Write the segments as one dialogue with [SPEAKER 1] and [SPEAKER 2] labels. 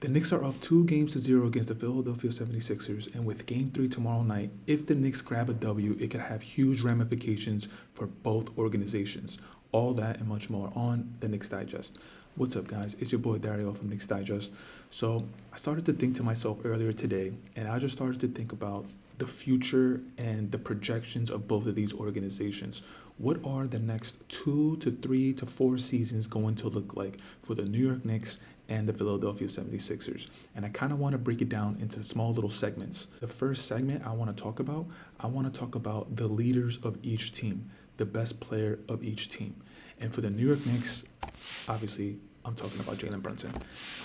[SPEAKER 1] The Knicks are up 2 games to 0 against the Philadelphia 76ers, and with Game 3 tomorrow night, if the Knicks grab a W, it could have huge ramifications for both organizations. All that and much more on the Knicks Digest. What's up, guys? It's your boy Dariel from Knicks Digest. So I started to think to myself earlier today, and I just started to think about the future and the projections of both of these organizations. What are the next 2 to 3 to 4 seasons going to look like for the New York Knicks and the Philadelphia 76ers? And I kind of want to break it down into small little segments. The first segment I want to talk about the leaders of each team, the best player of each team. And for the New York Knicks, obviously, I'm talking about Jaylen Brunson.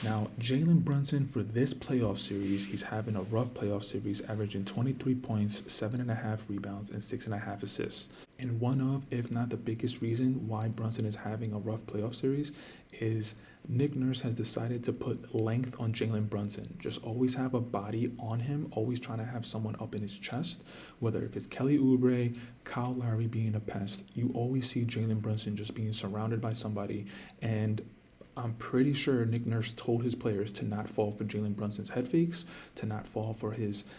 [SPEAKER 1] Now, Jaylen Brunson for this playoff series, he's having a rough playoff series, averaging 23 points, 7.5 rebounds, and 6.5 assists. And one of, if not the biggest reason why Brunson is having a rough playoff series is Nick Nurse has decided to put length on Jaylen Brunson. Just always have a body on him, always trying to have someone up in his chest. Whether if it's Kelly Oubre, Kyle Lowry being a pest, you always see Jaylen Brunson just being surrounded by somebody. And I'm pretty sure Nick Nurse told his players to not fall for Jaylen Brunson's head fakes, to not fall for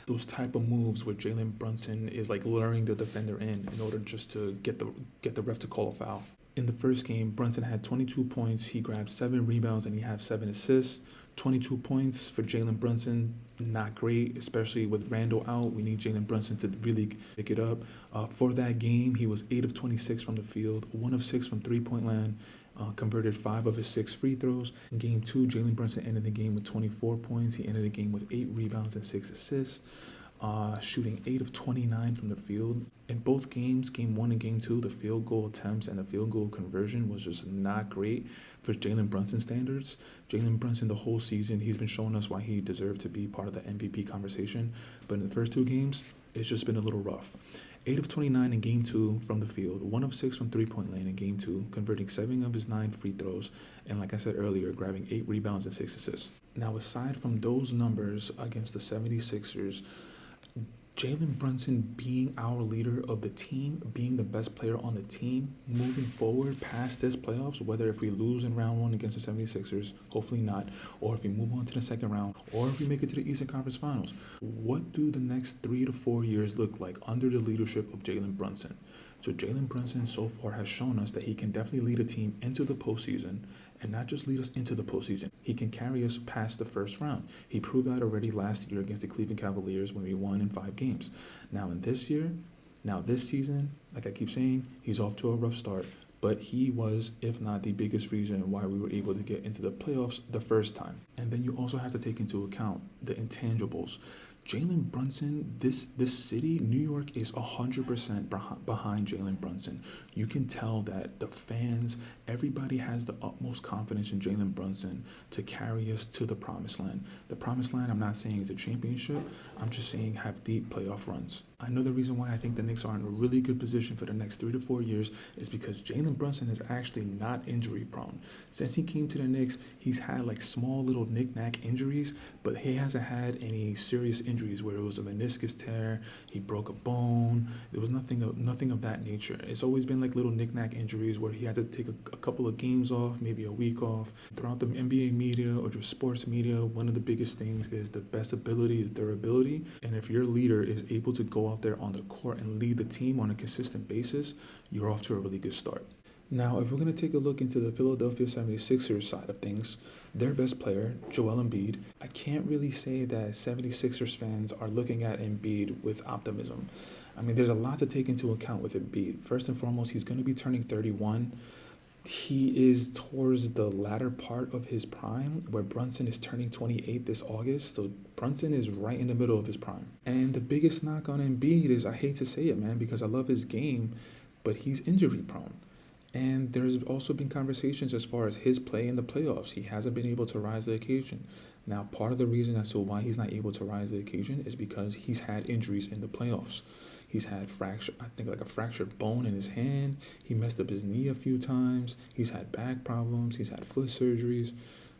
[SPEAKER 1] those type of moves where Jaylen Brunson is like luring the defender in order just to get the ref to call a foul. In the first game, Brunson had 22 points. He grabbed 7 rebounds and he had 7 assists. 22 points for Jaylen Brunson, not great, especially with Randall out. We need Jaylen Brunson to really pick it up. For that game, he was 8 of 26 from the field, 1 of 6 from three-point land, converted 5 of his 6 free throws. In game 2, Jaylen Brunson ended the game with 24 points. He ended the game with 8 rebounds and 6 assists. Shooting 8 of 29 from the field. In both games, game 1 and game 2, the field goal attempts and the field goal conversion was just not great for Jaylen Brunson standards. Jaylen Brunson, the whole season, he's been showing us why he deserved to be part of the MVP conversation. But in the first 2 games, it's just been a little rough. 8 of 29 in game 2 from the field, 1 of 6 from three-point lane in game 2, converting 7 of his 9 free throws, and like I said earlier, grabbing 8 rebounds and 6 assists. Now, aside from those numbers against the 76ers, Jaylen Brunson being our leader of the team, being the best player on the team, moving forward past this playoffs, whether if we lose in round 1 against the 76ers, hopefully not, or if we move on to the second round, or if we make it to the Eastern Conference Finals, what do the next 3 to 4 years look like under the leadership of Jaylen Brunson? So Jaylen Brunson so far has shown us that he can definitely lead a team into the postseason, and not just lead us into the postseason. He can carry us past the first round. He proved that already last year against the Cleveland Cavaliers when we won in 5 games. Now this season, like I keep saying, he's off to a rough start, but he was, if not the biggest reason why we were able to get into the playoffs the first time. And then you also have to take into account the intangibles. Jaylen Brunson, this city, New York, is 100% behind Jaylen Brunson. You can tell that the fans, everybody has the utmost confidence in Jaylen Brunson to carry us to the promised land. The promised land, I'm not saying it's a championship. I'm just saying have deep playoff runs. I know the reason why I think the Knicks are in a really good position for the next 3 to 4 years is because Jaylen Brunson is actually not injury prone. Since he came to the Knicks, he's had like small little knick-knack injuries, but he hasn't had any serious injuries where it was a meniscus tear, he broke a bone. There was nothing of that nature. It's always been like little knick-knack injuries where he had to take a couple of games off, maybe a week off. Throughout the NBA media or just sports media, one of the biggest things is the best ability is durability. And if your leader is able to go out there on the court and lead the team on a consistent basis, you're off to a really good start. Now, if we're going to take a look into the Philadelphia 76ers side of things, their best player, Joel Embiid, I can't really say that 76ers fans are looking at Embiid with optimism. I mean, there's a lot to take into account with Embiid. First and foremost, he's going to be turning 31. He is towards the latter part of his prime, where Brunson is turning 28 this August. So Brunson is right in the middle of his prime. And the biggest knock on Embiid is, I hate to say it, man, because I love his game, but he's injury prone. And there's also been conversations as far as his play in the playoffs. He hasn't been able to rise to the occasion. Now, part of the reason as to why he's not able to rise to the occasion is because he's had injuries in the playoffs. He's had a fractured bone in his hand. He messed up his knee a few times. He's had back problems. He's had foot surgeries.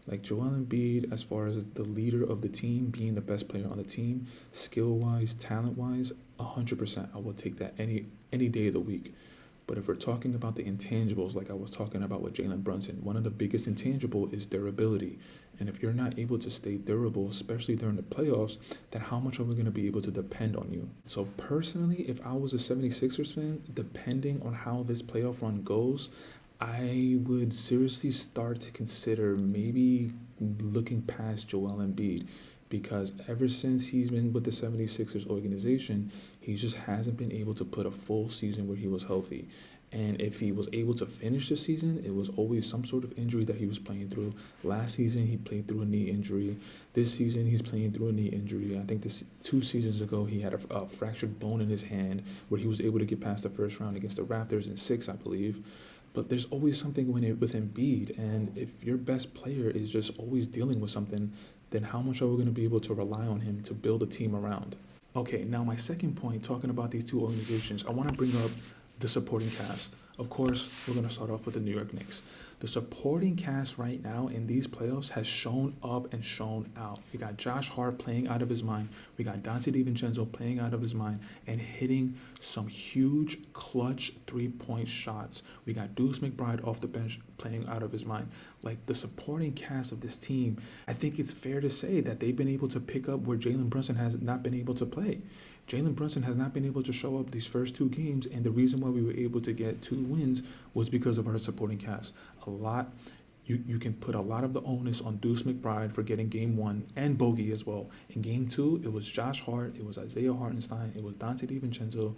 [SPEAKER 1] Like Joel Embiid, as far as the leader of the team, being the best player on the team, skill-wise, talent-wise, 100%. I will take that any day of the week. But if we're talking about the intangibles, like I was talking about with Jaylen Brunson, one of the biggest intangible is durability. And if you're not able to stay durable, especially during the playoffs, then how much are we going to be able to depend on you? So personally, if I was a 76ers fan, depending on how this playoff run goes, I would seriously start to consider maybe looking past Joel Embiid, because ever since he's been with the 76ers organization, he just hasn't been able to put a full season where he was healthy. And if he was able to finish the season, it was always some sort of injury that he was playing through. Last season, he played through a knee injury. This season, he's playing through a knee injury. I think 2 seasons ago, he had a fractured bone in his hand where he was able to get past the first round against the Raptors in 6, I believe. But there's always something with Embiid, and if your best player is just always dealing with something, then how much are we going to be able to rely on him to build a team around? Okay, now my second point, talking about these two organizations, I want to bring up the supporting cast. Of course, we're going to start off with the New York Knicks. The supporting cast right now in these playoffs has shown up and shown out. We got Josh Hart playing out of his mind. We got Dante DiVincenzo playing out of his mind and hitting some huge clutch three-point shots. We got Deuce McBride off the bench playing out of his mind. Like, the supporting cast of this team, I think it's fair to say that they've been able to pick up where Jaylen Brunson has not been able to play. Jaylen Brunson has not been able to show up these first 2 games, and the reason why we were able to get 2 wins was because of our supporting cast. You can put a lot of the onus on Deuce McBride for getting game 1 and Bogey as well. In game 2, it was Josh Hart, it was Isaiah Hartenstein, it was Dante DiVincenzo,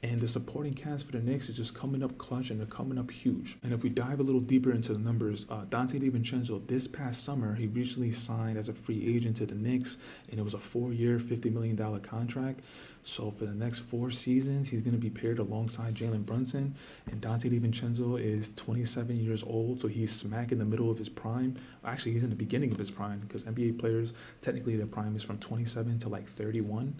[SPEAKER 1] and the supporting cast for the Knicks is just coming up clutch, and they're coming up huge. And if we dive a little deeper into the numbers, Dante DiVincenzo, this past summer, he recently signed as a free agent to the Knicks, and it was a 4-year, $50 million contract. So for the next 4 seasons, he's going to be paired alongside Jaylen Brunson. And Dante DiVincenzo is 27 years old, so he's smack in the middle of his prime. Actually, he's in the beginning of his prime, because NBA players, technically their prime is from 27 to like 31.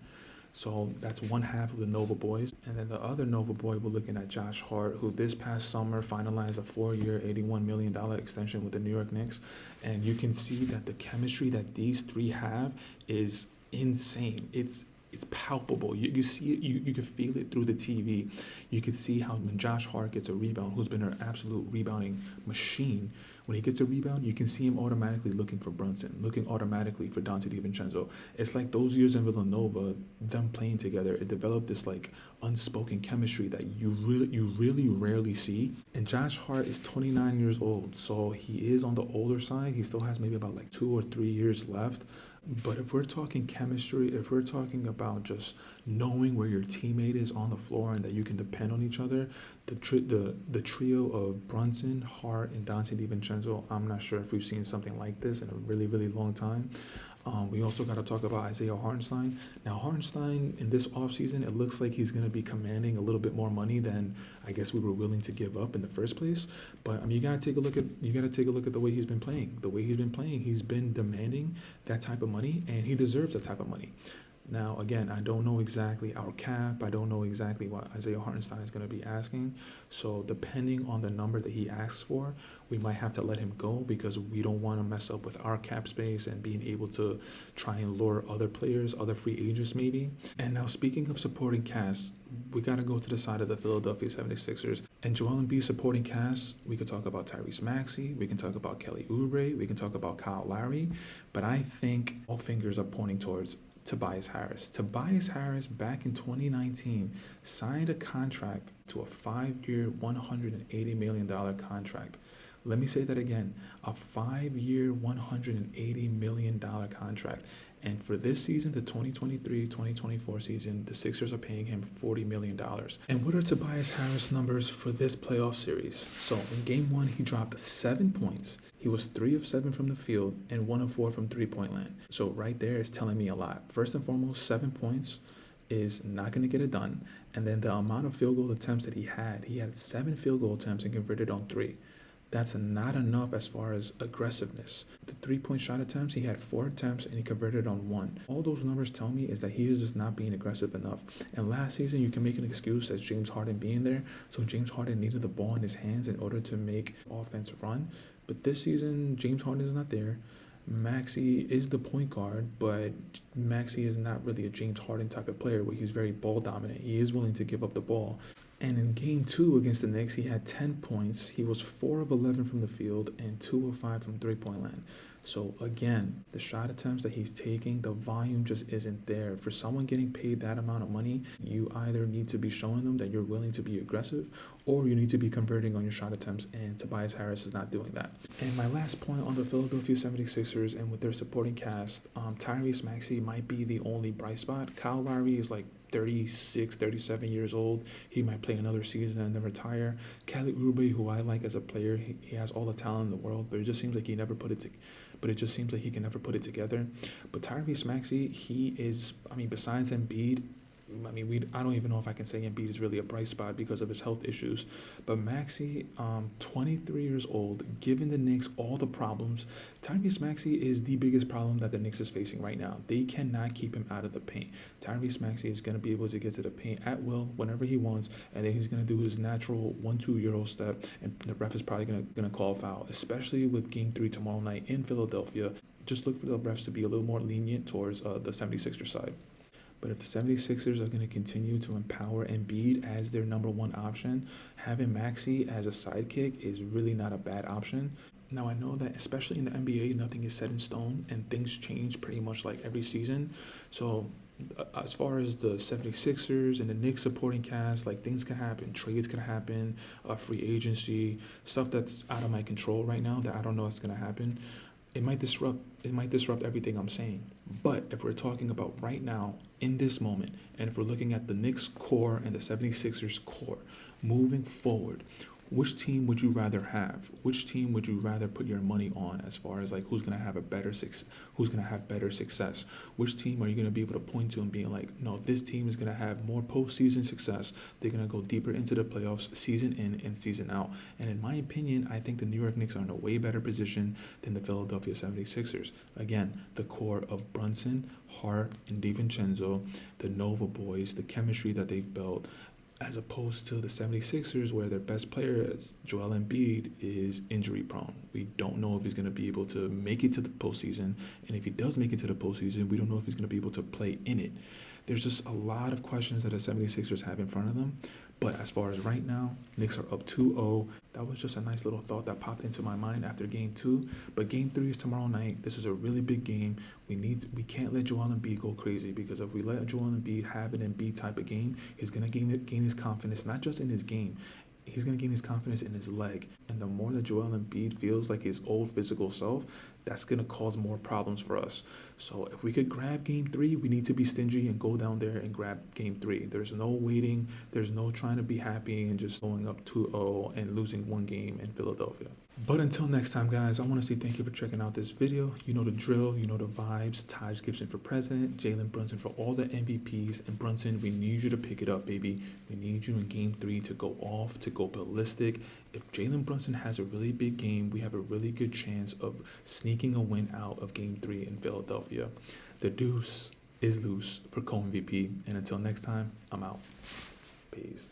[SPEAKER 1] So that's one half of the Nova boys. And then the other Nova boy, we're looking at Josh Hart, who this past summer finalized a 4-year, $81 million extension with the New York Knicks. And you can see that the chemistry that these 3 have is insane. It's palpable. You see it, you can feel it through the TV. You can see how when Josh Hart gets a rebound, who's been an absolute rebounding machine, when he gets a rebound, you can see him automatically looking for Brunson, looking automatically for Dante DiVincenzo. It's like those years in Villanova, them playing together, it developed this like unspoken chemistry that you really rarely see. And Josh Hart is 29 years old, so he is on the older side. He still has maybe about like 2 or 3 years left. But if we're talking chemistry, if we're talking about just knowing where your teammate is on the floor and that you can depend on each other, the trio of Brunson, Hart, and Dante DiVincenzo, I'm not sure if we've seen something like this in a really long time. We also got to talk about Isaiah Hartenstein. Now, Hartenstein in this offseason, it looks like he's going to be commanding a little bit more money than I guess we were willing to give up in the first place. But you got to take a look at the way he's been playing. The way he's been playing, he's been demanding that type of money, and he deserves that type of money. Now, again, I don't know exactly our cap. I don't know exactly what Isaiah Hartenstein is going to be asking. So depending on the number that he asks for, we might have to let him go, because we don't want to mess up with our cap space and being able to try and lure other players, other free agents maybe. And now, speaking of supporting cast, we got to go to the side of the Philadelphia 76ers. And Joel Embiid supporting cast, we could talk about Tyrese Maxey, we can talk about Kelly Oubre, we can talk about Kyle Lowry, but I think all fingers are pointing towards Tobias Harris. Tobias Harris, back in 2019, signed a contract to a 5-year, $180 million contract. Let me say that again, a 5-year, $180 million contract. And for this season, the 2023-2024 season, the Sixers are paying him $40 million. And what are Tobias Harris' numbers for this playoff series? So in game 1, he dropped 7 points. He was 3 of 7 from the field and 1 of 4 from three-point land. So right there is telling me a lot. First and foremost, 7 points is not going to get it done. And then the amount of field goal attempts that he had 7 field goal attempts and converted on 3. That's not enough as far as aggressiveness. The three-point shot attempts, he had 4 attempts and he converted on 1. All those numbers tell me is that he is just not being aggressive enough. And last season, you can make an excuse as James Harden being there. So James Harden needed the ball in his hands in order to make offense run. But this season, James Harden is not there. Maxey is the point guard, but Maxey is not really a James Harden type of player where he's very ball dominant. He is willing to give up the ball. And in game 2 against the Knicks, he had 10 points. He was 4 of 11 from the field and 2 of 5 from three-point land. So again, the shot attempts that he's taking, the volume just isn't there. For someone getting paid that amount of money, you either need to be showing them that you're willing to be aggressive, or you need to be converting on your shot attempts, and Tobias Harris is not doing that. And my last point on the Philadelphia 76ers and with their supporting cast, Tyrese Maxey might be the only bright spot. Kyle Lowry is like 36, 37 years old. He might play another season and then retire. Kelly Oubre, who I like as a player, he has all the talent in the world, but it just seems like he never put it to, but it just seems like he can never put it together. But Tyrese Maxey, he is, I mean, besides Embiid, I don't even know if I can say Embiid is really a bright spot because of his health issues. But Maxey, 23 years old, given the Knicks all the problems, Tyrese Maxey is the biggest problem that the Knicks is facing right now. They cannot keep him out of the paint. Tyrese Maxey is going to be able to get to the paint at will whenever he wants, and then he's going to do his natural 1-2 Euro step, and the ref is probably going to call a foul, especially with Game 3 tomorrow night in Philadelphia. Just look for the refs to be a little more lenient towards the 76ers side. But if the 76ers are going to continue to empower Embiid as their number one option, having Maxey as a sidekick is really not a bad option. Now, I know that especially in the NBA, nothing is set in stone and things change pretty much like every season. So as far as the 76ers and the Knicks supporting cast, like things can happen, trades can happen, free agency, stuff that's out of my control right now that I don't know what's going to happen. It might disrupt everything I'm saying. But if we're talking about right now, in this moment, and if we're looking at the Knicks core and the 76ers core, moving forward, which team would you rather have? Which team would you rather put your money on as far as like who's gonna have better success? Which team are you gonna be able to point to and being like, no, this team is gonna have more postseason success. They're gonna go deeper into the playoffs season in and season out. And in my opinion, I think the New York Knicks are in a way better position than the Philadelphia 76ers. Again, the core of Brunson, Hart, and DiVincenzo, the Nova boys, the chemistry that they've built, as opposed to the 76ers where their best player, Joel Embiid, is injury prone. We don't know if he's going to be able to make it to the postseason. And if he does make it to the postseason, we don't know if he's going to be able to play in it. There's just a lot of questions that the 76ers have in front of them. But as far as right now, Knicks are up 2-0. That was just a nice little thought that popped into my mind after Game 2. But Game 3 is tomorrow night. This is a really big game. We can't let Joel Embiid go crazy, because if we let Joel Embiid have an Embiid type of game, he's going to gain his confidence, not just in his game. He's going to gain his confidence in his leg. And the more that Joel Embiid feels like his old physical self, that's going to cause more problems for us. So if we could grab Game 3, we need to be stingy and go down there and grab Game 3. There's no waiting. There's no trying to be happy and just going up 2-0 and losing one game in Philadelphia. But until next time, guys, I want to say thank you for checking out this video. You know the drill. You know the vibes. Taj Gibson for president. Jaylen Brunson for all the MVPs. And Brunson, we need you to pick it up, baby. We need you in Game 3 to go off, to go ballistic. If Jaylen Brunson has a really big game, we have a really good chance of sneaking a win out of Game 3 in Philadelphia. The deuce is loose for co-MVP. And until next time, I'm out. Peace.